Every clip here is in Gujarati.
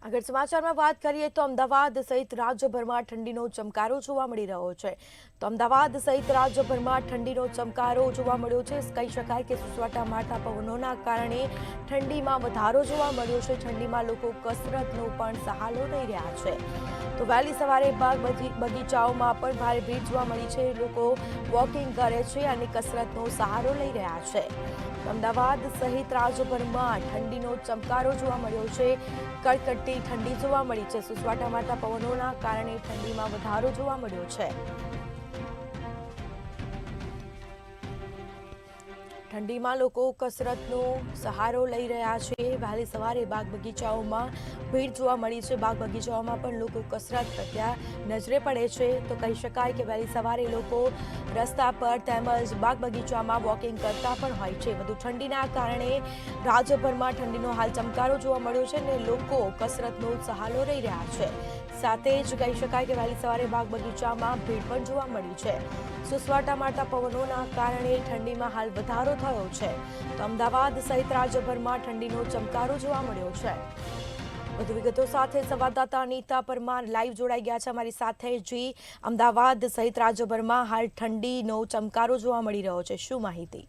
આગળ સમાચારમાં વાત કરીએ તો અમદાવાદ સહિત રાજ્યભરમાં ઠંડીનો ચમકારો જોવા મળી રહ્યો છે. તો અમદાવાદ સહિત રાજ્યભરમાં ઠંડીનો ચમકારો જોવા મળ્યો છે. કહી શકાય કે સુસવાટા મારતા પવનોના કારણે ઠંડીમાં વધારો જોવા મળ્યો છે. ઠંડીમાં લોકો કસરતનો પણ સહારો લઈ રહ્યા છે. તો વહેલી સવારે બાગ બગીચાઓમાં પણ ભારે ભીડ જોવા મળી છે. લોકો વોકિંગ કરે છે અને કસરતનો સહારો લઈ રહ્યા છે. અમદાવાદ સહિત રાજ્યભરમાં ઠંડીનો ચમકારો જોવા મળ્યો છે. કડકડતી ઠંડી જોવા મળી છે. સુસવાટા મારતા પવનોના કારણે ઠંડીમાં વધારો જોવા મળ્યો છે. ઠંડીમાં લોકો કસરતનો સહારો લઈ રહ્યા છે. વહેલી સવારે બાગ બગીચાઓમાં ભીડ જોવા મળી છે. બાગ બગીચાઓમાં પણ લોકો કસરત કરતા નજરે પડે છે. તો કહી શકાય કે વહેલી સવારે લોકો રસ્તા પર તેમજ બાગ બગીચામાં વોકિંગ કરતા પણ હોય છે. વધુ ઠંડીના કારણે રાજ્યભરમાં ઠંડીનો હાલ ચમકારો જોવા મળ્યો છે અને લોકો કસરતનો સહારો લઈ રહ્યા છે. સાથે જ કહી શકાય કે વહેલી સવારે બાગ બગીચામાં ભીડ પણ જોવા મળી છે. સુસવાટા મારતા પવનોના કારણે ઠંડીમાં હાલ વધારો થયો છે. તો અમદાવાદ સહિત રાજ્યભરમાં ઠંડીનો ચમકારો જોવા મળ્યો છે. વધુ વિગતો સાથે સંવાદદાતા અનિતા પરમાર લાઈવ જોડાઈ ગયા છે અમારી સાથે. જી, અમદાવાદ સહિત રાજ્યભરમાં હાલ ઠંડીનો ચમકારો જોવા મળી રહ્યો છે, શું માહિતી?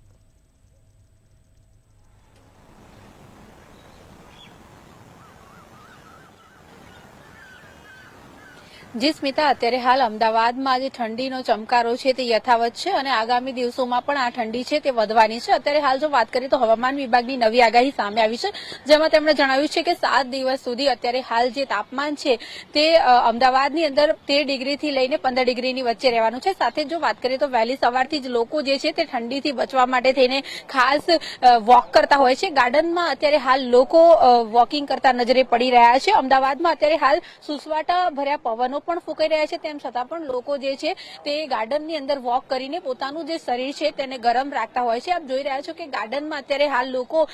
જી સ્મિતા, અત્યારે હાલ અમદાવાદમાં જે ઠંડીનો ચમકારો છે તે યથાવત છે અને આગામી દિવસોમાં પણ આ ઠંડી છે તે વધવાની છે. અત્યારે હાલ જો વાત કરીએ તો હવામાન વિભાગની નવી આગાહી સામે આવી છે, જેમાં તેમણે જણાવ્યું છે કે 7 દિવસ સુધી અત્યારે હાલ જે તાપમાન છે તે અમદાવાદની અંદર 13 ડિગ્રીથી લઈને 15 ડિગ્રીની વચ્ચે રહેવાનું છે. સાથે જો વાત કરીએ તો વહેલી સવારથી જ લોકો જે છે તે ઠંડીથી બચવા માટે થઈને ખાસ વોક કરતા હોય છે. ગાર્ડનમાં અત્યારે હાલ લોકો વોકિંગ કરતા નજરે પડી રહ્યા છે. અમદાવાદમાં અત્યારે હાલ સુસવાટા ભર્યા પવનો પણ ફૂંકાઈ રહ્યા છે. તેમ છતાં પણ લોકો જે છે તે ગાર્ડનની અંદર વોક કરીને પોતાનું જે શરીર છે તેને ગરમ રાખતા હોય છે. આપ જોઈ રહ્યા છો કે ગાર્ડનમાં અત્યારે હાલ લોકો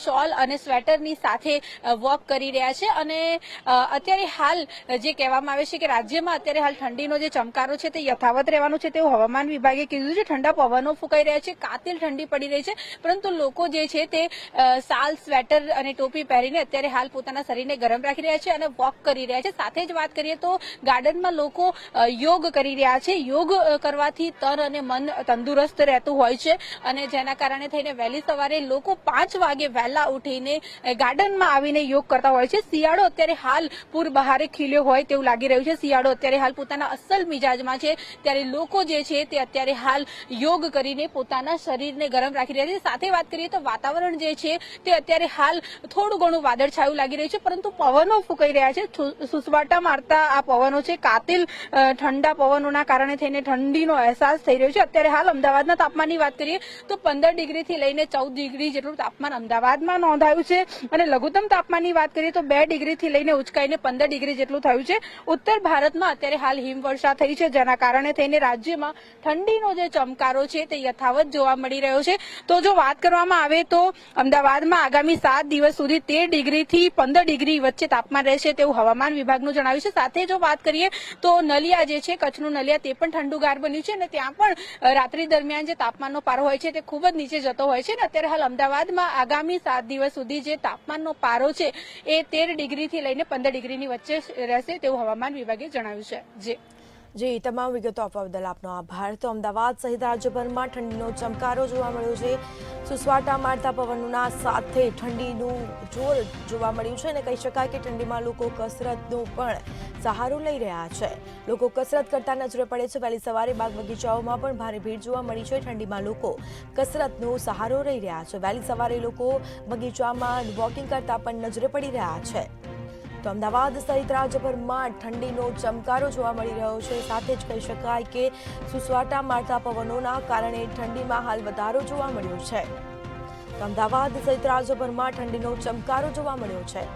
શોલ અને સ્વેટરની સાથે વોક કરી રહ્યા છે. અને અત્યારે હાલ જે કહેવામાં આવે છે કે રાજ્યમાં અત્યારે હાલ ઠંડીનો જે ચમકારો છે તે યથાવત રહેવાનું છે તેવું હવામાન વિભાગે કીધું છે. ઠંડા પવનો ફૂંકાઈ રહ્યા છે, કાતિલ ઠંડી પડી રહી છે, પરંતુ લોકો જે છે તે શાલ, સ્વેટર અને ટોપી પહેરીને અત્યારે હાલ પોતાના શરીરને ગરમ રાખી રહ્યા છે અને વોક કરી રહ્યા છે. સાથે જ વાત કરીએ તો ગાર્ડનમાં લોકો યોગ કરી રહ્યા છે. યોગ કરવાથી તન અને મન તંદુરસ્ત રહેતું હોય છે અને જેના કારણે થઈને વહેલી સવારે લોકો 5 વાગે વહેલા ઉઠીને ગાર્ડનમાં આવીને યોગ કરતા હોય છે. શિયાળો અત્યારે હાલ પૂર બહારે ખીલ્યો હોય તેવું લાગી રહ્યું છે. શિયાળો અત્યારે હાલ પોતાના અસલ મિજાજમાં છે, ત્યારે લોકો જે છે તે અત્યારે હાલ યોગ કરીને પોતાના શરીરને ગરમ રાખી રહ્યા છે. સાથે વાત કરીએ તો વાતાવરણ જે છે તે અત્યારે હાલ થોડું ઘણું વાદળછાયું લાગી રહ્યું છે, પરંતુ પવનો ફૂંકાઈ રહ્યા છે. સુસવાટા મારતા આ પવનો છે, કાતિલ ઠંડા પવનોના કારણે થઈને ઠંડીનો અહેસાસ થઈ રહ્યો છે. અત્યારે હાલ અમદાવાદના તાપમાનની વાત કરીએ તો 15 ડિગ્રીથી લઈને 14 ડિગ્રી જેટલું તાપમાન અમદાવાદમાં નોંધાયું છે અને લઘુત્તમ તાપમાનની વાત કરીએ તો 2 ડિગ્રીથી લઈને ઉચકાઈને 15 ડિગ્રી જેટલું થયું છે. ઉત્તર ભારતમાં અત્યારે હાલ હિમવર્ષા થઈ છે, જેના કારણે થઈને રાજ્યમાં ઠંડીનો જે ચમકારો છે તે યથાવત જોવા મળી રહ્યો છે. તો જો વાત કરવામાં આવે તો અમદાવાદમાં આગામી 7 દિવસ સુધી 13 ડિગ્રીથી 15 ડિગ્રી વચ્ચે તાપમાન રહેશે તેવું હવામાન વિભાગનું જણાવ્યું છે. સાથે જો વાત કરીએ તો નલિયા જે છે, કચ્છનું નલિયા, તે પણ ઠંડુગાર બન્યું છે અને ત્યાં પણ રાત્રિ દરમિયાન જે તાપમાનનો પારો હોય છે તે ખૂબ જ નીચે જતો હોય છે. અને અત્યારે હાલ અમદાવાદમાં આગામી 7 દિવસ સુધી જે તાપમાનનો પારો છે એ 13 ડિગ્રીથી લઈને 15 ડિગ્રીની વચ્ચે રહેશે તેવું હવામાન વિભાગે જણાવ્યું છે. જી, તમામ વિગતો આપવા બદલ આપનો આભાર. તો અમદાવાદ સહિત રાજ્યભરમાં ઠંડીનો ચમકારો જોવા મળ્યો છે. સુસવાટા મારતા પવનોના સાથે ઠંડીનું જોર જોવા મળ્યું છે અને કહી શકાય કે ઠંડીમાં લોકો કસરતનો પણ સહારો લઈ રહ્યા છે. લોકો કસરત કરતા નજરે પડે છે. વહેલી સવારે બાગ બગીચાઓમાં પણ ભારે ભીડ જોવા મળી છે. ઠંડીમાં લોકો કસરતનો સહારો લઈ રહ્યા છે. વહેલી સવારે લોકો બગીચામાં વોકિંગ કરતા પણ નજરે પડી રહ્યા છે. તો અમદાવાદ સહિત રાજ્યભરમાં ઠંડીનો ચમકારો જોવા મળી રહ્યો છે. સાથે જ કહી શકાય કે સુસવાટા મારતા પવનોના કારણે ઠંડીમાં હાલ વધારો જોવા મળ્યો છે. તો અમદાવાદ સહિત રાજ્યભરમાં ઠંડીનો ચમકારો જોવા મળ્યો છે.